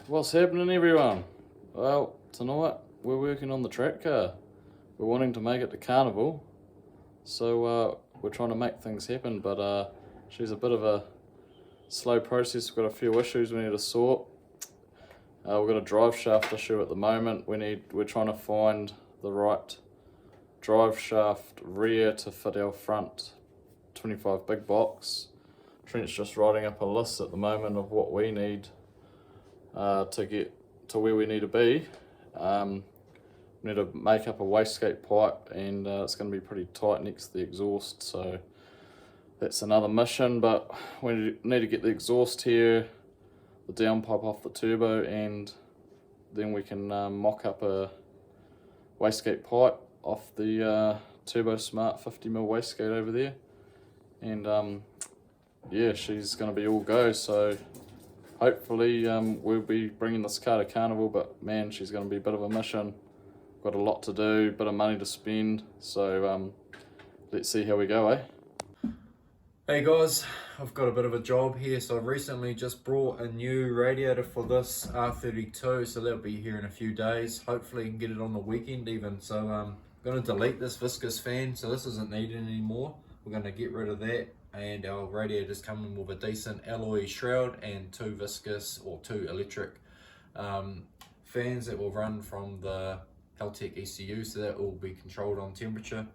What's happening, everyone? Well, tonight we're working on the track car. We're wanting to make it to Carnival, so we're trying to make things happen, but she's a bit of a slow process. We've got a few issues we need to sort. We've got a drive shaft issue at the moment. We're trying to find the right drive shaft rear to fit our front 25 big box. Trent's just writing up a list at the moment of what we need to get to where we need to be. We need to make up a wastegate pipe, and it's going to be pretty tight next to the exhaust, so that's another mission. But we need to get the exhaust here, the downpipe off the turbo, and then we can mock up a wastegate pipe off the Turbo Smart 50mm wastegate over there. And yeah, she's going to be all go, so hopefully we'll be bringing this car to Carnival, but man, she's going to be a bit of a mission. Got a lot to do, bit of money to spend, so let's see how we go, eh? Hey guys, I've got a bit of a job here. So I've recently just brought a new radiator for this R32, so that'll be here in a few days. Hopefully you can get it on the weekend even. So I'm going to delete this viscous fan, so this isn't needed anymore. We're going to get rid of that, and our radiator's coming with a decent alloy shroud and two viscous or two electric fans that will run from the Caltech ECU, so that will be controlled on temperature.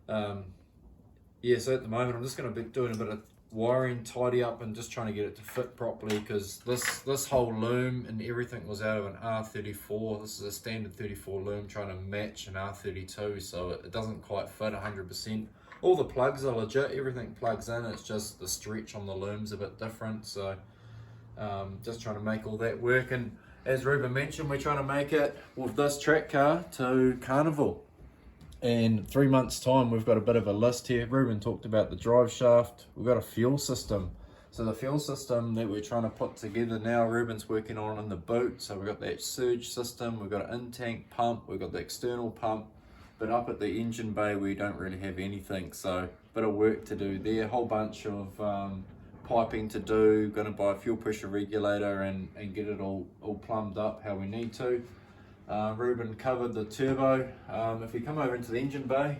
Yeah, so at the moment I'm just going to be doing a bit of wiring, tidy up, and just trying to get it to fit properly, because this whole loom and everything was out of an R34. This is a standard 34 loom trying to match an R32, so it doesn't quite fit 100%. All the plugs are legit, everything plugs in, it's just the stretch on the loom's a bit different, so just trying to make all that work. And as Ruben mentioned, we're trying to make it with this track car to Carnival. In 3 months time, we've got a bit of a list here. Ruben talked about the drive shaft. We've got a fuel system. So the fuel system that we're trying to put together now, Ruben's working on in the boot. So we've got that surge system, we've got an in-tank pump, we've got the external pump, but up at the engine bay we don't really have anything. So a bit of work to do there, a whole bunch of piping to do. Going to buy a fuel pressure regulator and get it all plumbed up how we need to. Ruben covered the turbo. If you come over into the engine bay,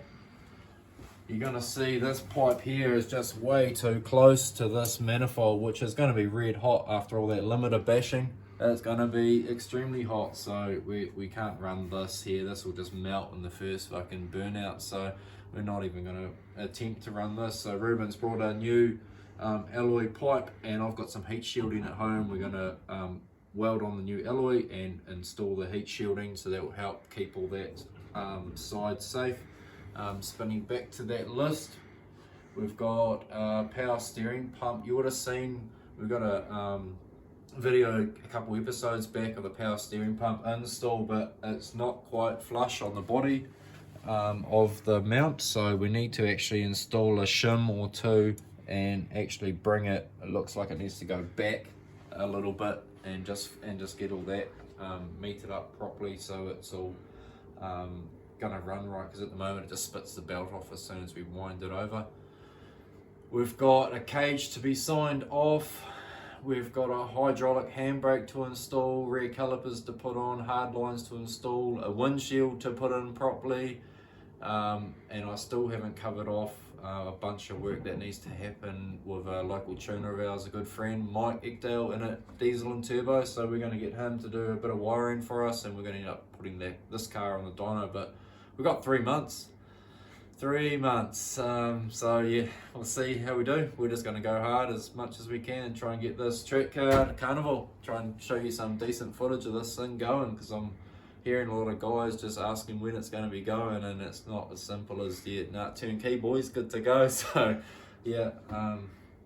you're going to see this pipe here is just way too close to this manifold, which is going to be red hot after all that limiter bashing. It's going to be extremely hot, so we can't run this here. This will just melt in the first fucking burnout, so we're not even going to attempt to run this. So Ruben's brought a new alloy pipe, and I've got some heat shielding at home. We're going to weld on the new alloy and install the heat shielding, so that will help keep all that side safe. Spinning back to that list, we've got a power steering pump. You would have seen, we've got a video a couple episodes back of the power steering pump install, but it's not quite flush on the body of the mount, so we need to actually install a shim or two and actually bring it. It looks like it needs to go back a little bit, and just get all that metered up properly, so it's all gonna run right, because at the moment it just spits the belt off as soon as we wind it over. We've got a cage to be signed off. We've got a hydraulic handbrake to install, rear calipers to put on, hard lines to install, a windshield to put in properly, and I still haven't covered off a bunch of work that needs to happen with a local tuner of ours, a good friend, Mike Ekdale, in it, diesel and turbo. So we're going to get him to do a bit of wiring for us, and we're going to end up putting this car on the dyno. But we've got 3 months. 3 months. So yeah, we'll see how we do. We're just going to go hard as much as we can and try and get this track car to Carnival. Try and show you some decent footage of this thing going, because I'm hearing a lot of guys just asking when it's going to be going, and it's not as simple as, yeah, nah, turnkey boys, good to go. So yeah,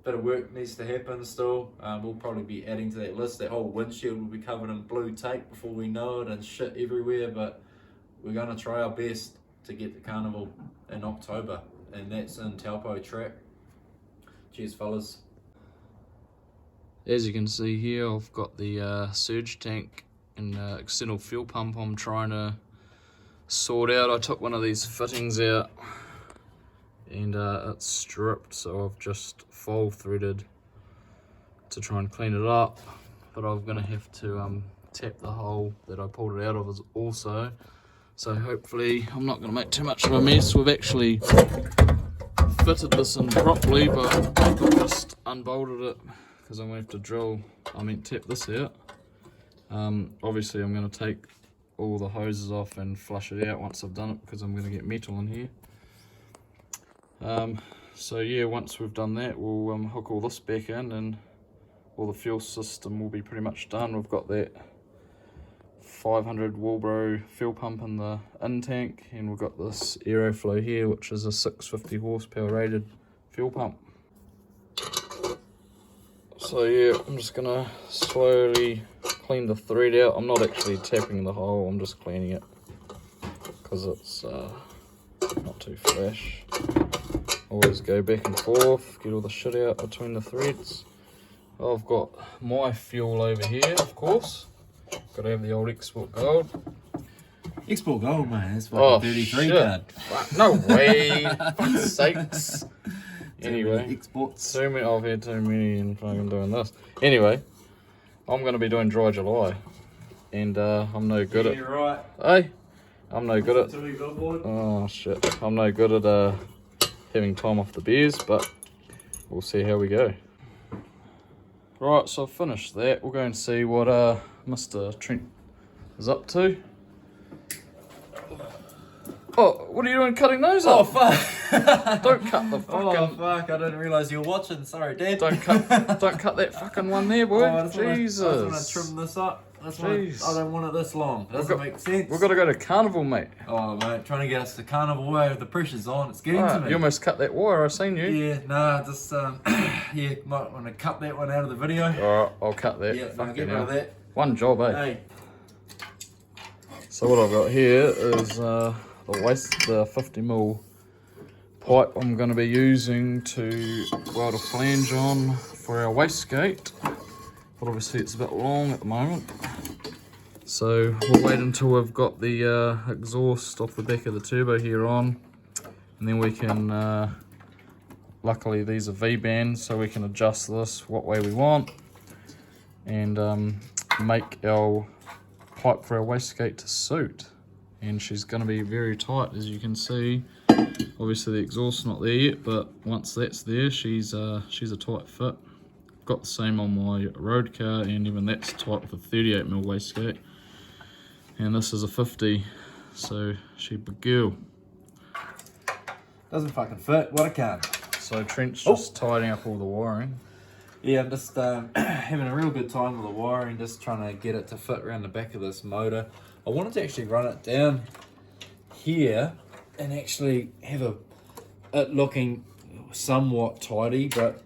bit of work needs to happen still. We'll probably be adding to that list. That whole windshield will be covered in blue tape before we know it, and shit everywhere, but we're going to try our best to get to Carnival in October, and that's in Taupo track. Cheers fellas. As you can see here, I've got the surge tank and external fuel pump I'm trying to sort out. I took one of these fittings out and it's stripped, so I've just fold threaded to try and clean it up. but I'm gonna have to tap the hole that I pulled it out of also. So hopefully I'm not gonna make too much of a mess. We've actually fitted this in properly, but I've just unbolted it because I'm gonna have to tap this out. Obviously I'm gonna take all the hoses off and flush it out once I've done it, because I'm going to get metal in here. So yeah, once we've done that, we'll hook all this back in and all the fuel system will be pretty much done. We've got that 500 Walbro fuel pump in the in tank, and we've got this Aeroflow here, which is a 650 horsepower rated fuel pump. So yeah, I'm just going to slowly clean the thread out. I'm not actually tapping the hole, I'm just cleaning it because it's not too flash. Always go back and forth, get all the shit out between the threads. I've got my fuel over here, of course. Got to have the old Export Gold. Export Gold, man. That's fucking 33 card. No way. Fuck's sakes. Anyway, exports. I've had too many and fucking doing this. Anyway, I'm going to be doing Dry July, and I'm no good at. You're right. Hey, I'm no good at. Oh shit, I'm no good at having time off the beers, but we'll see how we go. Right, so I've finished that. We'll go and see what Mr. Trent is up to. Oh, what are you doing cutting those up? Oh fuck! Don't cut the fucking. Oh fuck! I didn't realise you were watching. Sorry, Dad. Don't cut that fucking one there, boy. Oh, Jesus. I just want to trim this up. I don't want it this long. Doesn't make sense. We've got to go to Carnival, mate. Oh mate, trying to get us to Carnival where the pressure's on. It's getting to me. You almost cut that wire. I seen you. Yeah, nah, just yeah, might want to cut that one out of the video. Alright, I'll cut that. Yeah, get rid of that. One job, eh? Hey. So what I've got here is the 50mm pipe I'm going to be using to weld a flange on for our wastegate, but obviously it's a bit long at the moment, so we'll wait until we've got the exhaust off the back of the turbo here on, and then we can luckily these are V-bands, so we can adjust this what way we want and make our pipe for our wastegate to suit. And she's going to be very tight, as you can see. Obviously the exhaust's not there yet, but once that's there, she's a tight fit. Got the same on my road car, and even that's tight with a 38mm wastegate. And this is a 50, so she's a big girl. Doesn't fucking fit. What a cunt. So Trent's just tidying up all the wiring. Yeah, I'm just having a real good time with the wiring, just trying to get it to fit around the back of this motor. I wanted to actually run it down here and actually have it looking somewhat tidy, but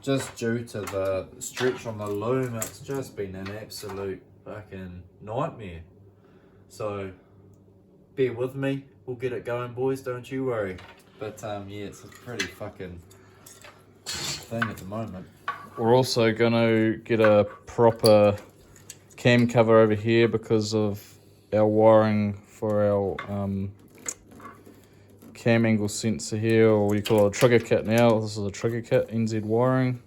just due to the stretch on the loom, it's just been an absolute fucking nightmare. So bear with me, we'll get it going, boys, don't you worry. But yeah, it's a pretty fucking thing at the moment. We're also going to get a proper cam cover over here because of our wiring for our cam angle sensor here, or we call it a trigger kit now. This is a trigger kit, NZ wiring.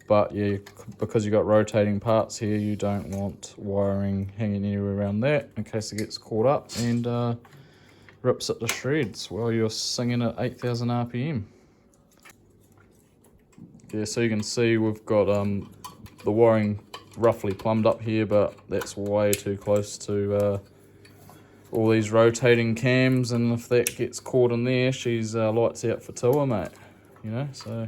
But yeah, because you've got rotating parts here, you don't want wiring hanging anywhere around that in case it gets caught up and rips it to shreds while you're singing at 8,000 RPM. Yeah, so you can see we've got the wiring roughly plumbed up here, but that's way too close to all these rotating cams, and if that gets caught in there, she's lights out for tour, mate. You know, so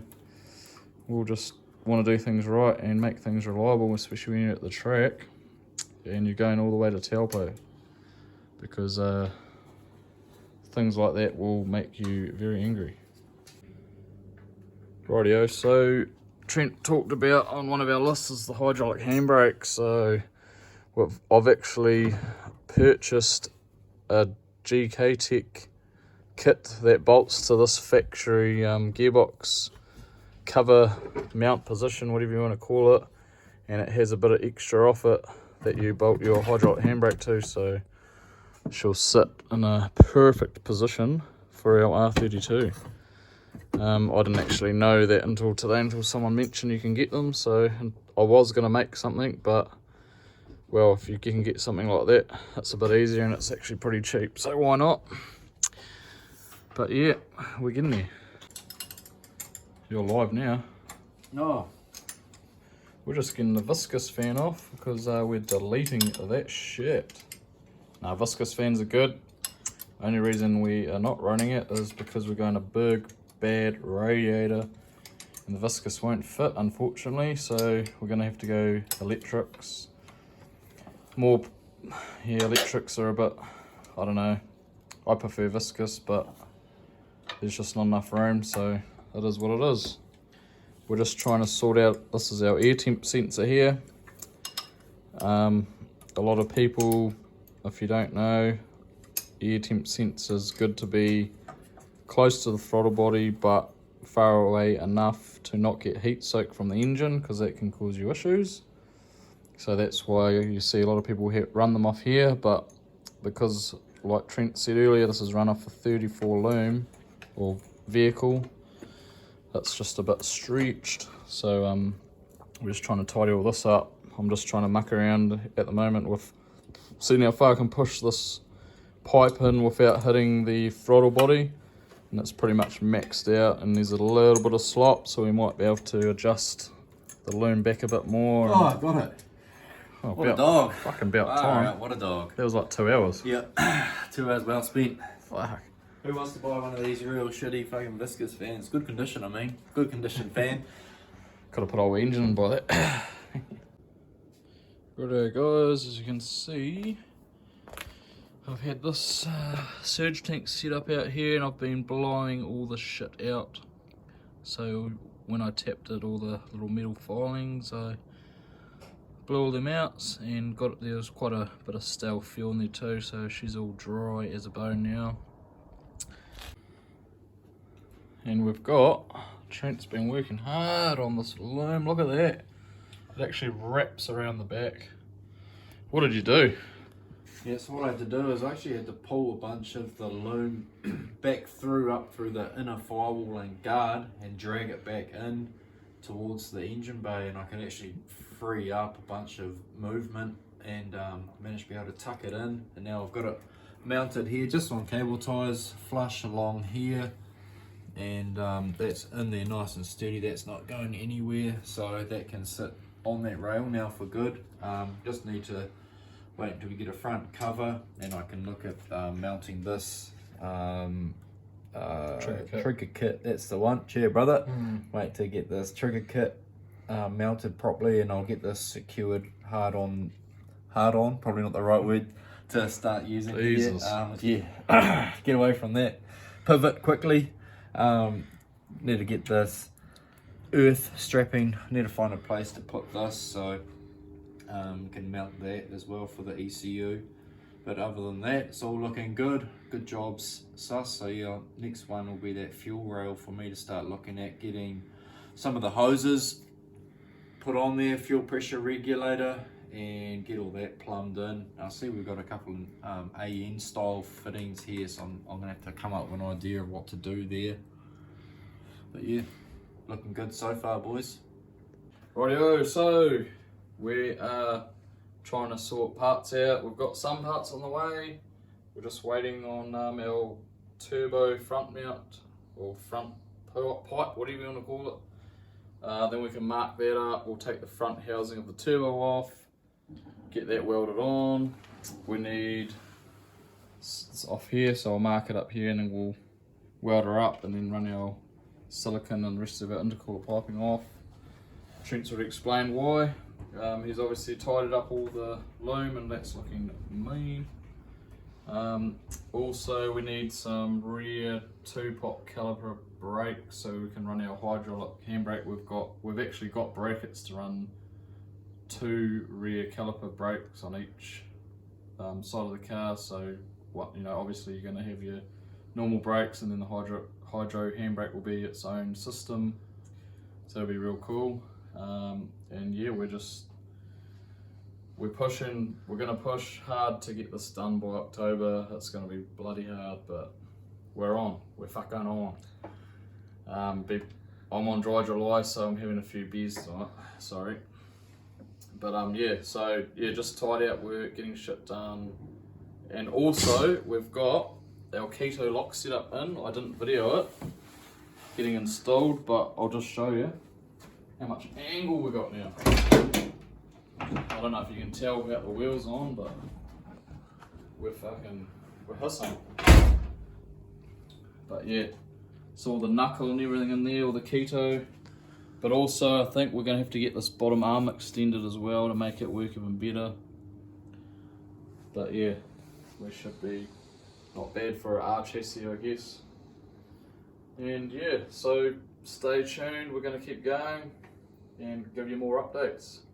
we'll just want to do things right and make things reliable, especially when you're at the track and you're going all the way to Taupo, because things like that will make you very angry. Rightio, so Trent talked about on one of our lists is the hydraulic handbrake. So I've actually purchased a GK Tech kit that bolts to this factory gearbox cover mount position, whatever you want to call it, and it has a bit of extra off it that you bolt your hydraulic handbrake to, so she'll sit in a perfect position for our R32. I didn't actually know that until today, until someone mentioned you can get them. So I was going to make something, but well, if you can get something like that, it's a bit easier and it's actually pretty cheap, so why not? But yeah, we're getting there. You're live now. No. We're just getting the viscous fan off because we're deleting that shit. Now, viscous fans are good. Only reason we are not running it is because we're going a big, bad radiator and the viscous won't fit, unfortunately, so we're going to have to go electrics. Electrics are a bit, I don't know, I prefer viscous, but there's just not enough room, so it is what it is. We're just trying to sort out, this is our air temp sensor here. A lot of people, if you don't know, air temp sensor is good to be close to the throttle body but far away enough to not get heat soak from the engine, because that can cause you issues. So that's why you see a lot of people run them off here, but because, like Trent said earlier, this is run off a 34 loom or vehicle, that's just a bit stretched. So we're just trying to tidy all this up. I'm just trying to muck around at the moment with seeing how far I can push this pipe in without hitting the throttle body, and it's pretty much maxed out, and there's a little bit of slop, so we might be able to adjust the loom back a bit more. Oh, I got it. Oh, What a dog. Fucking about time. Right, what a dog. That was like 2 hours. Yeah, 2 hours well spent. Fuck. Who wants to buy one of these real shitty fucking viscous fans? Good condition, I mean. Good condition fan. Could have put our engine in by that. Righto guys, as you can see, I've had this surge tank set up out here and I've been blowing all the shit out. So when I tapped it, all the little metal filings, I blew all them out and there was quite a bit of stale fuel in there too, so she's all dry as a bone now. And we've got, Trent's been working hard on this loom, look at that. It actually wraps around the back. What did you do? Yeah, so what I had to do is I actually had to pull a bunch of the loom back up through the inner firewall and guard and drag it back in towards the engine bay, and I can actually free up a bunch of movement and manage to be able to tuck it in. And now I've got it mounted here just on cable ties, flush along here, and that's in there nice and steady. That's not going anywhere, so that can sit on that rail now for good. Just need to wait until we get a front cover, and I can look at mounting this trigger kit. That's the one. Cheer, brother. Wait to get this trigger kit mounted properly, and I'll get this secured hard on, probably not the right word to start using. Jesus. Yeah, get away from that. Pivot quickly. Need to get this earth strapping, need to find a place to put this, so can mount that as well for the ECU. But other than that, it's all looking good. Good jobs, sus. So yeah, next one will be that fuel rail for me to start looking at getting some of the hoses put on there, fuel pressure regulator, and get all that plumbed in. I see we've got a couple of AN style fittings here, so I'm gonna have to come up with an idea of what to do there. But yeah, looking good so far, boys. Rightio, so we are trying to sort parts out. We've got some parts on the way. We're just waiting on our turbo front mount or front pipe, whatever you want to call it. Then we can mark that up. We'll take the front housing of the turbo off, get that welded on. We need, it's off here, so I'll mark it up here and then we'll weld her up and then run our silicon and the rest of our intercooler piping off. Trent's already explained why. He's obviously tidied up all the loom and that's looking mean. Also we need some rear 2-pot caliper brakes so we can run our hydraulic handbrake. We've actually got brackets to run 2 rear caliper brakes on each side of the car, so obviously you're going to have your normal brakes and then the hydro handbrake will be its own system, so it'll be real cool. And yeah, we're going to push hard to get this done by October. It's going to be bloody hard, but we're fucking on. I'm on dry July, so I'm having a few beers tonight. Sorry. But yeah, so yeah, just tidy up work, getting shit done. And also, we've got our keto lock set up in. I didn't video it getting installed, but I'll just show you how much angle we got now. I don't know if you can tell without the wheels on, but we're hissing. But yeah, so all the knuckle and everything in there, all the keto. But also I think we're going to have to get this bottom arm extended as well to make it work even better. But yeah, we should be not bad for an R chassis, I guess. And yeah, so stay tuned, we're going to keep going and give you more updates.